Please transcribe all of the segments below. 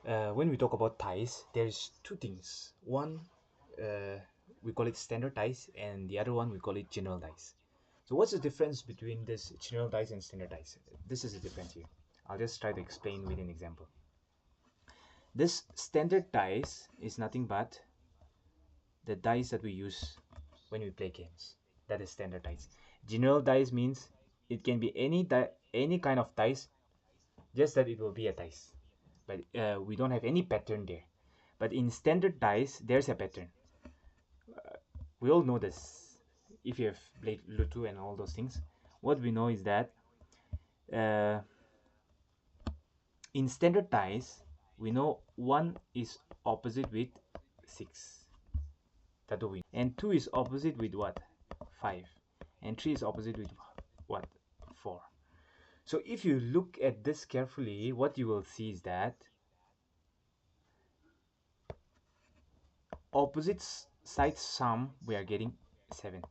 when we talk about ties, there's two things. One, we call it standard ties, and the other one we call it general ties. So what's the difference between this general ties and standard ties? This is the difference here. I'll just try to explain with an example. This standard ties is nothing but the dice that we use when we play games. That is standard dice. General dice means it can be any kind of dice, just that it will be a dice. But we don't have any pattern there. But in standard dice, there's a pattern. We all know this. If you have played Lutu and all those things, what we know is that uh, in standard dice, we know 1 is opposite with 6. That we know. And 2 is opposite with what? 5. And 3 is opposite with what? 4. So if you look at this carefully, what you will see is that opposite side sum, we are getting 7.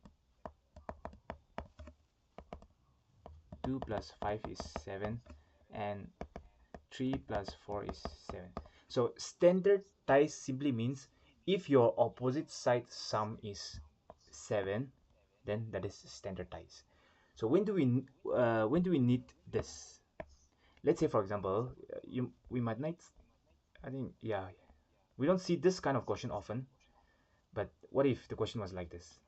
2 plus 5 is 7, and 3 plus 4 is 7. So standard ties simply means if your opposite side sum is 7, then that is standard ties. So when do we need this? Let's say, for example, we might not, I think, yeah, we don't see this kind of question often, but what if the question was like this?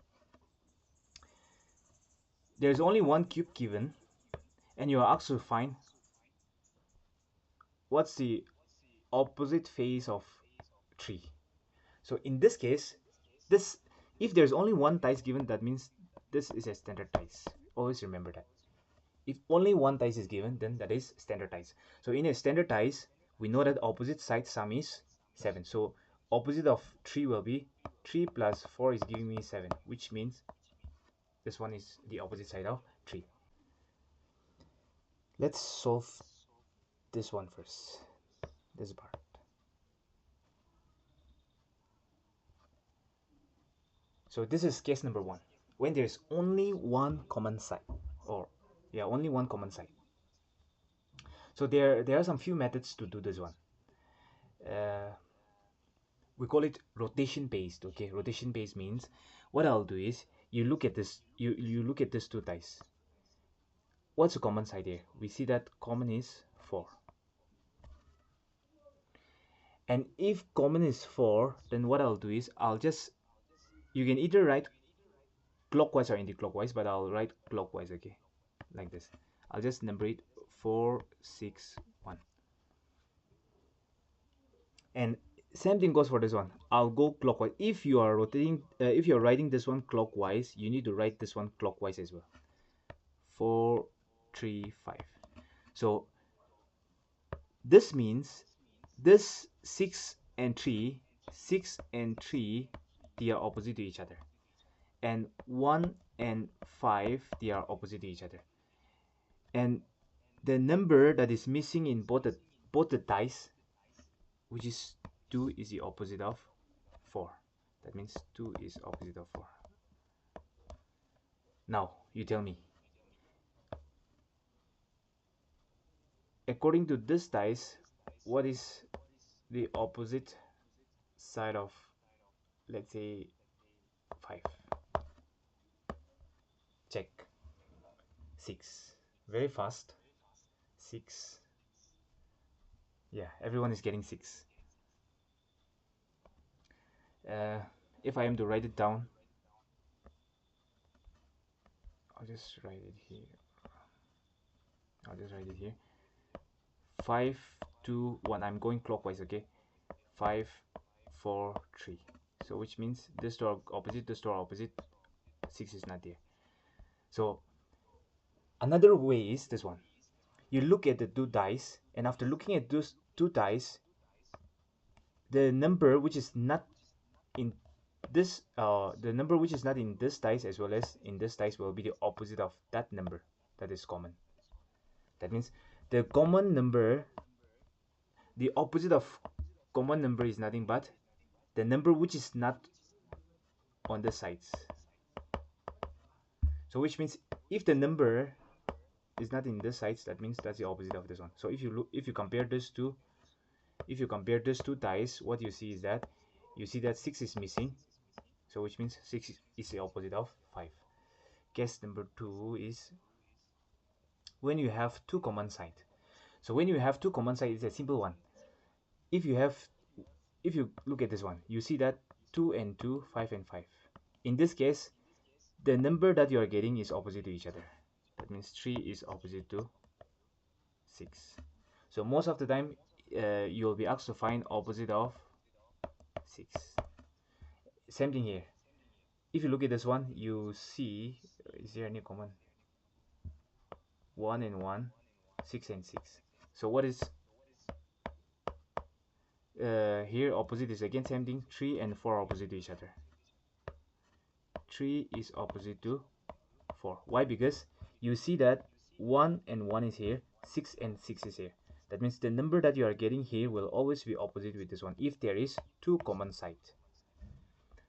There's only one cube given, and you are asked to find what's the opposite face of 3. So in this case, this, if there's only one dice given, that means this is a standard dice. Always remember that. If only one dice is given, then that is standard dice. So in a standard dice, we know that opposite side sum is 7. So opposite of 3 will be 3 plus 4 is giving me 7, which means this one is the opposite side of 3. Let's solve this one first. This part. So this is case number 1, when there is only one common side, or yeah, only one common side. So there are some few methods to do this one. We call it rotation based. Okay, rotation based means what I'll do is you look at this, you look at this two dice. What's the common side here? We see that common is 4. And if common is 4, then what I'll do is you can either write clockwise or anti-clockwise, but I'll write clockwise, okay, like this. I'll just number it 4, 6, 1. And same thing goes for this one. I'll go clockwise. If you are rotating, if you're writing this one clockwise, you need to write this one clockwise as well. 4, 3, 5. So this means this 6 and 3, they are opposite to each other, and 1 and 5, they are opposite to each other, and the number that is missing in both the dice, which is 2, is the opposite of 4. That means 2 is opposite of 4. Now you tell me, according to this dice, what is the opposite side of, let's say, 5? Check. 6. Very fast. 6. Yeah, everyone is getting 6. If I am to write it down, I'll just write it here. 5, 2, 1. I'm going clockwise, okay? 5, 4, 3. So which means this door opposite, this door opposite. 6 is not there. So another way is this one. You look at the two dice, and after looking at those two dice, the number which is not in this dice as well as in this dice will be the opposite of that number that is common. That means the common number, the opposite of common number is nothing but the number which is not on the sides. So which means if the number is not in this sides, that means that's the opposite of this one. So if you compare this two, If you compare these two dice, what you see is that 6 is missing, so which means 6 is the opposite of 5. Case number 2 is when you have two common side. So when you have two common side, it's a simple one. If you look at this one, you see that 2 and 2, 5 and 5. In this case, the number that you are getting is opposite to each other. That means 3 is opposite to 6. So most of the time, you'll be asked to find opposite of 6. Same thing here. If you look at this one, you see, is there any common? 1 and 1, 6 and 6. So what is here? Opposite is again same thing. 3 and 4 are opposite to each other. 3 is opposite to 4. Why? Because you see that 1 and 1 is here, 6 and 6 is here. That means the number that you are getting here will always be opposite with this one if there is two common sides.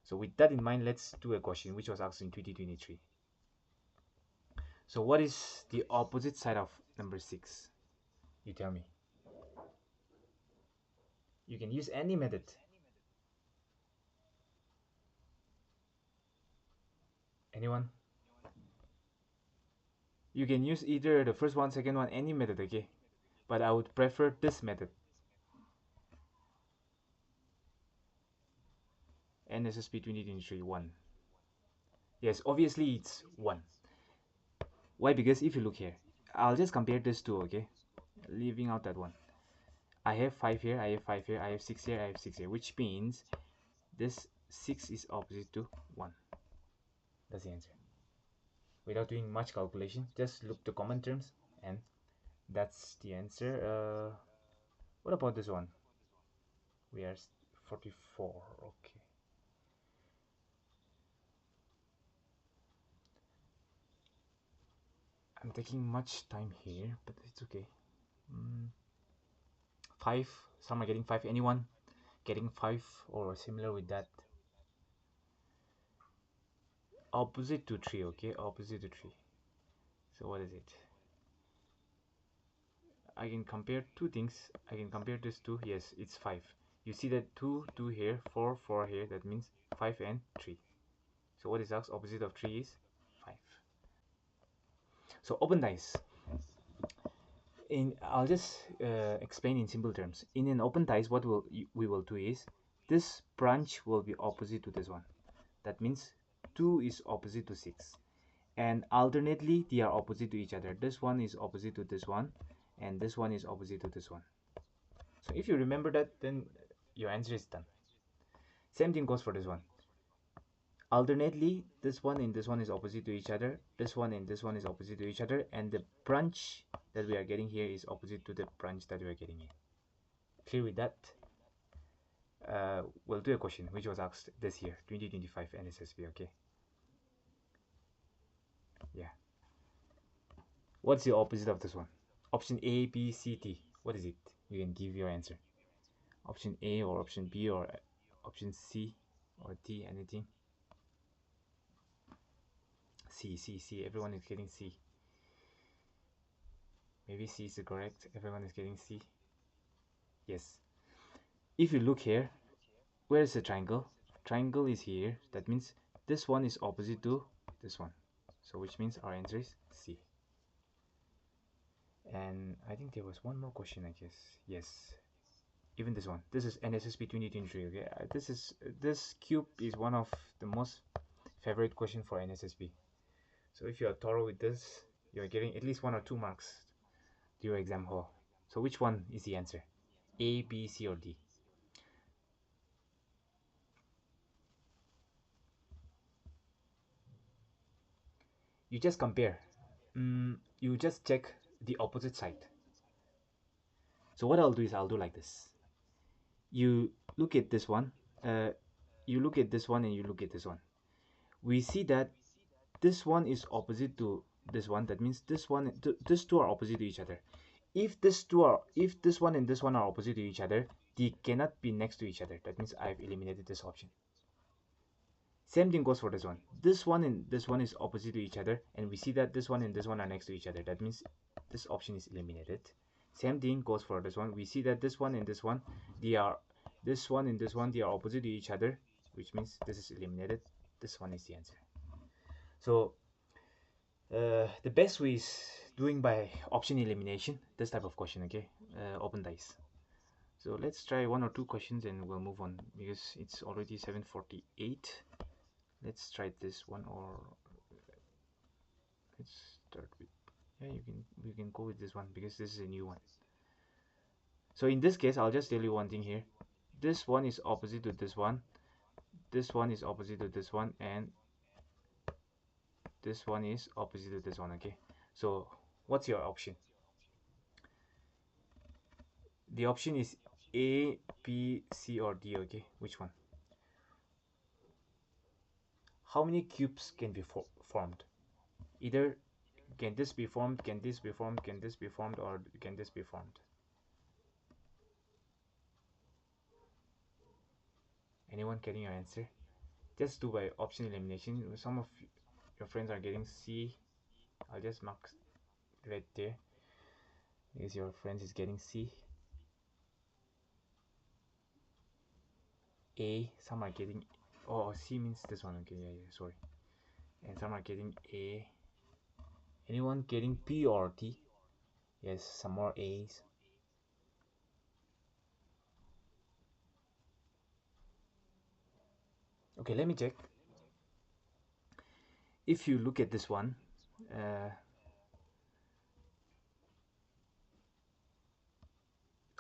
So with that in mind, let's do a question which was asked in 2023. So what is the opposite side of number 6? You tell me. You can use any method. Anyone? You can use either the first one, second one, any method, okay? But I would prefer this method. NSSB 2023 1. Yes, obviously it's 1. Why? Because if you look here, I'll just compare this two, okay? Leaving out that one. I have 5 here, I have 5 here, I have 6 here, I have 6 here, which means this 6 is opposite to 1. That's the answer. Without doing much calculation, just look the common terms and that's the answer. What about this one? We are 44, okay. I'm taking much time here, but it's okay. 5, some are getting 5. Anyone getting 5 or similar with that? Opposite to 3, okay? Opposite to 3. So what is it? I can compare two things. I can compare this to, yes, it's 5. You see that 2, 2 here, 4, 4 here. That means 5 and 3. So what is X? Opposite of 3 is 5. So open dice. I'll just explain in simple terms. In an open dice, what we will do is this branch will be opposite to this one. That means 2 is opposite to 6. And alternately, they are opposite to each other. This one is opposite to this one, and this one is opposite to this one. So if you remember that, then your answer is done. Same thing goes for this one. Alternately, this one and this one is opposite to each other. This one and this one is opposite to each other, and the branch that we are getting here is opposite to the branch that we are getting here. Clear with that? We'll do a question which was asked this year, 2025 NSSB, okay? Yeah. What's the opposite of this one? Option A, B, C, D. What is it? You can give your answer. Option A or option B or option C or D, anything? C. Everyone is getting C. Maybe C is correct. Everyone is getting C. Yes. If you look here, where is the triangle? Triangle is here. That means this one is opposite to this one. So which means our answer is C. And I think there was one more question, I guess. Yes. Even this one. This is NSSB 2023. Okay. This cube is one of the most favorite question for NSSB. So if you are thorough with this, you are getting at least 1 or 2 marks to your exam hall. So which one is the answer? A, B, C, or D? You just compare. You just check the opposite side. So what I'll do is I'll do like this. You look at this one. You look at this one and you look at this one. We see that this one is opposite to this one. That means this two are opposite to each other. If this one and this one are opposite to each other, they cannot be next to each other. That means I've eliminated this option. Same thing goes for this one. This one and this one is opposite to each other, and we see that this one and this one are next to each other. That means this option is eliminated. Same thing goes for this one. We see that this one and this one, they are this one and this one, they are opposite to each other, which means this is eliminated. This one is the answer. So the best way is doing by option elimination, this type of question. Okay, open dice. So let's try one or two questions and we'll move on because it's already 7:48. Let's try this one, or let's start with, yeah, we can go with this one because this is a new one. So in this case, I'll just tell you one thing here. This one is opposite to this one. This one is opposite to this one, and this one is opposite to this one. Okay. So what's your option? The option is A, B, C, or D. Okay. Which one? How many cubes can be formed? Either can this be formed, can this be formed, can this be formed, or can this be formed? Anyone getting your answer? Just do by option elimination. Some of your friends are getting C. I'll just mark right there because your friends is getting C. A. Some are getting, oh, C means this one. Okay, yeah, sorry. And some are getting A. Anyone getting P or T? Yes, some more A's. Okay, let me check. If you look at this one,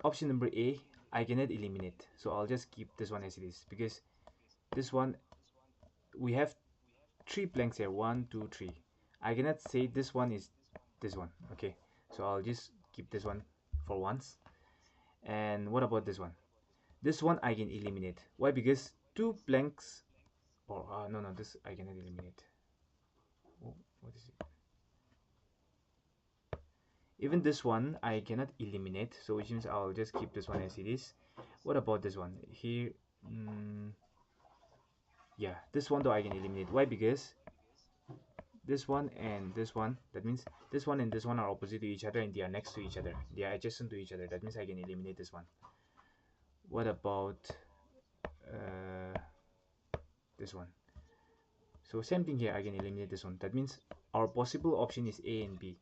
option number A, I cannot eliminate, so I'll just keep this one as it is because this one, we have 3 blanks here, 1, 2, 3. I cannot say this one is this one. Okay, so I'll just keep this one for once. And what about this one? This one I can eliminate. Why? Because 2 blanks, or no, this I cannot eliminate. Oh, what is it? Even this one I cannot eliminate, so which means I'll just keep this one as it is. What about this one here? Yeah, this one though I can eliminate. Why? Because this one and this one, that means this one and this one are opposite to each other and they are next to each other, they are adjacent to each other. That means I can eliminate this one. What about this one? So same thing here, I can eliminate this one. That means our possible option is A and B.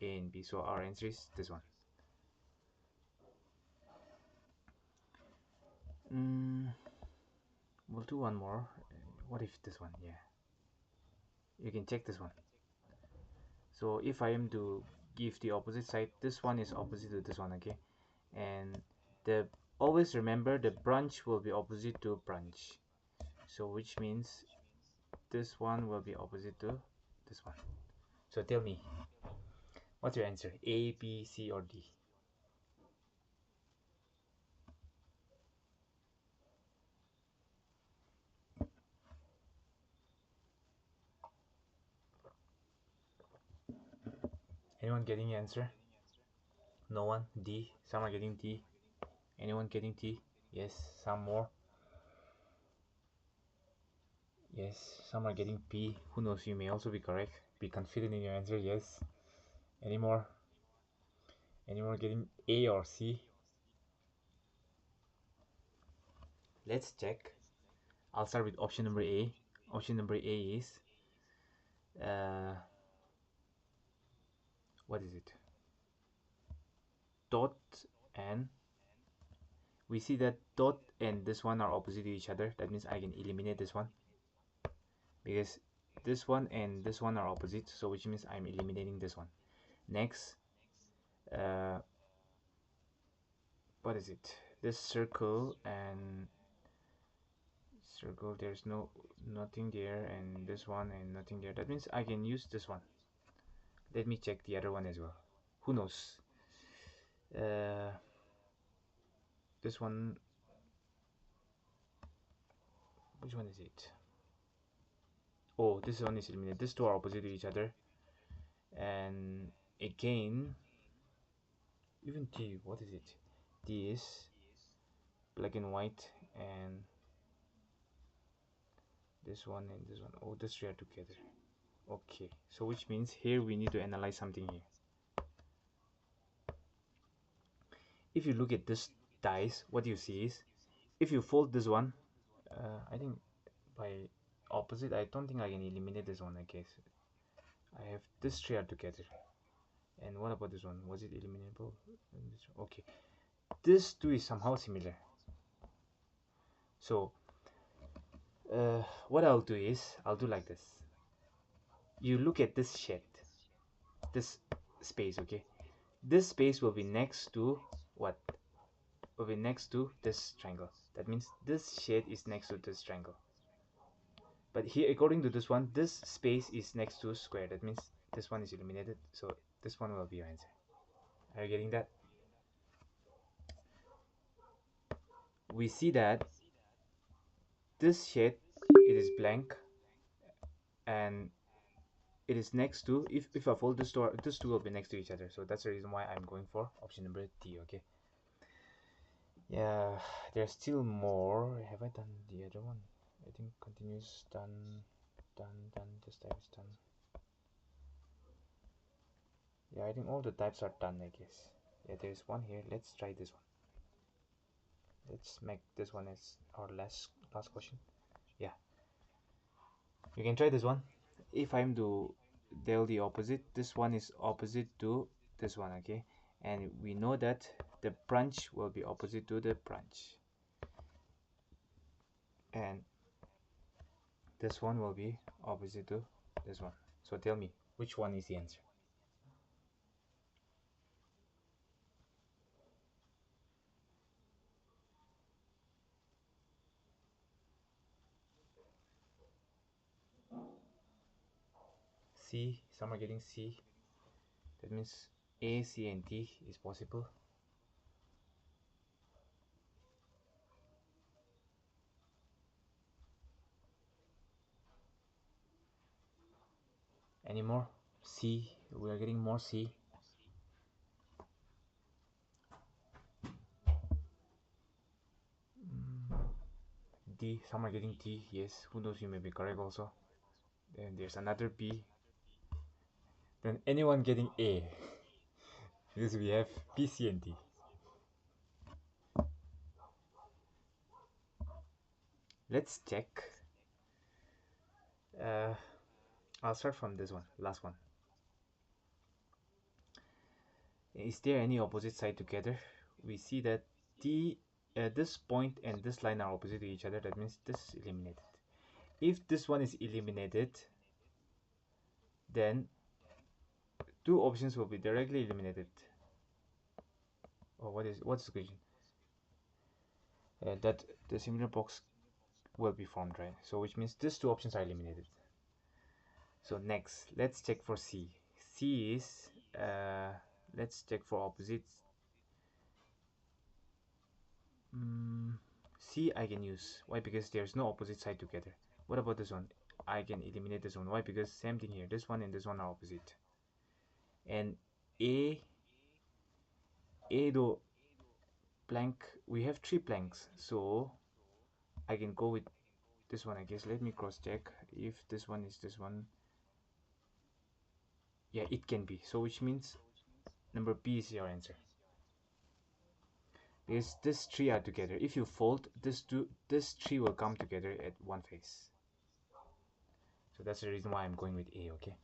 A and B, so our answer is this one. We'll do one more. What if this one? Yeah, you can check this one. So if I am to give the opposite side, this one is opposite to this one. Okay, and the always remember the branch will be opposite to branch, so which means this one will be opposite to this one. So tell me, what's your answer? A, B, C, or D? Anyone getting the answer? No one? D? Some are getting D. Anyone getting T? Yes, some more. Yes, some are getting P. Who knows, you may also be correct. Be confident in your answer. Yes. Any more? Any more getting A or C? Let's check. I'll start with option number A. Option number A is what is it? Dot, and we see that dot and this one are opposite to each other. That means I can eliminate this one because this one and this one are opposite, so which means I'm eliminating this one. Next, what is it? This circle and circle, there's nothing there, and this one and nothing there. That means I can use this one. Let me check the other one as well. Who knows? This one, which one is it? Oh, this one is eliminated. These two are opposite to each other, and again, even T, what is it? T is black and white, and this one and this one. Oh, these three are together. Okay, so which means here we need to analyze something here. if you look at this dice, what you see is if you fold this one, I think by opposite, I don't think I can eliminate this one. I guess I have this three are together. And what about this one? Was it eliminable? Okay, this two is somehow similar. So what I'll do is I'll do like this. You look at this shed, this space, okay? This space will be next to what? Will be next to this triangle. That means this shade is next to this triangle. But here, according to this one, this space is next to square. That means this one is eliminated. So this one will be your answer. Are you getting that? We see that this shade, it is blank, and it is next to, if I fold this two will be next to each other. So that's the reason why I'm going for option number D. Okay. Yeah, there's still more. Have I done the other one? I think continuous, done, done. This type is done. Yeah, I think all the types are done, I guess. Yeah, there's one here. Let's try this one. Let's make this one as our last question. Yeah, you can try this one. If I'm to del the opposite, this one is opposite to this one, okay? And we know that the branch will be opposite to the branch, and this one will be opposite to this one. So tell me, which one is the answer? C. Some are getting C. That means A, C, and D is possible. Any more? C. We are getting more C. D. Some are getting D. Yes. Who knows? You may be correct also. Then there's another B. Then anyone getting A? Because we have B, C, and D. Let's check. I'll start from this one, last one. Is there any opposite side together? We see that D, this point and this line are opposite to each other. That means this is eliminated. If this one is eliminated, then two options will be directly eliminated. Or what's the question? That the similar box will be formed, right? So which means these two options are eliminated. So next, let's check for C. C is let's check for opposites. C I can use. Why? Because there's no opposite side together. What about this one? I can eliminate this one. Why? Because same thing here. This one and this one are opposite. And A though blank, we have three blanks, so I can go with this one, I guess. Let me cross check if this one is this one. Yeah, it can be. So which means number B is your answer. Because this three are together. If you fold this three will come together at one face. So that's the reason why I'm going with A, okay?